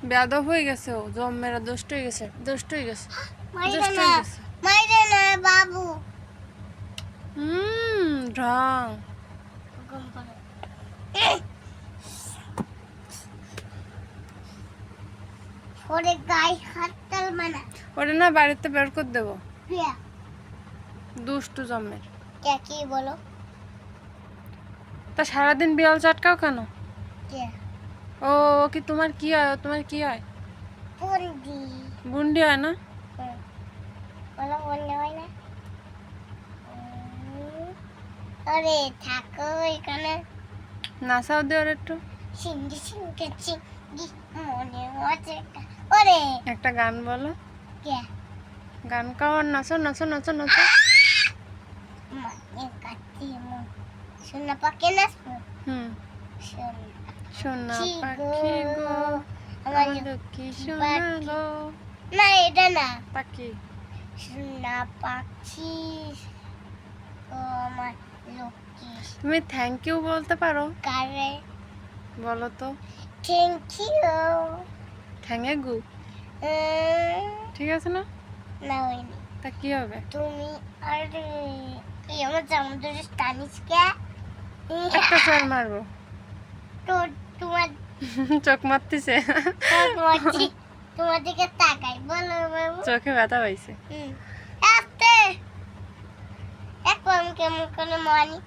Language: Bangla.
বেয়াদব হয়ে গেছে, ও জম্মেরা দুষ্ট হয়ে গেছে, দুষ্ট হয়ে গেছে, মাইরে দুষ্ট না হয়ে গেছে। মাইরে না বাবু ঢং। হুকুম করো ওরে গায়ে হাত তালবে না ওটা না বাড়িতে বের করে দেবো, কে দুষ্টু জম্মের। কে কি বলো তা সারাদিন বিড়াল চাটকাও কেন? কে ও ও কি তোমার কি হয়? ও তোমার কি হয়? বন্দি বুন্ডি হয় না? বলো বন্দি হয় না আরে থাকো এখানে নাচাও দে ওর একটু, সিঙ্গি সিঙ্গি সিঙ্গি মনে আছে ওরে একটা গান বলো, কে গান গাও আর নাচো নাচো নাচো নাচো। মানে কাটি মন শোনা পাকে নাচবো হুম। শোনা সোনা পাখি পাখি গো, আমার আমার লক্ষ্মী সোনা গো। না এটা না পাখি, শোনা পাখি ও আমার লক্ষ্মী তুমি থ্যাংক ইউ বলতে পারো? কারে বলো তো। থ্যাংক ইউ ঠ্যাঙে গু, ঠিক আছে না? না হয়নি তা কি হবে? তুমি আরে এই আমার জামা ধরে টানিস কে একটা চড় মারবো। তো তোমার চোখ মারতেছে, তোমার দিকে তাকাই বলো বাবু চোখে ব্যথা পাইছে। আস্তে এক কেমন করে মানি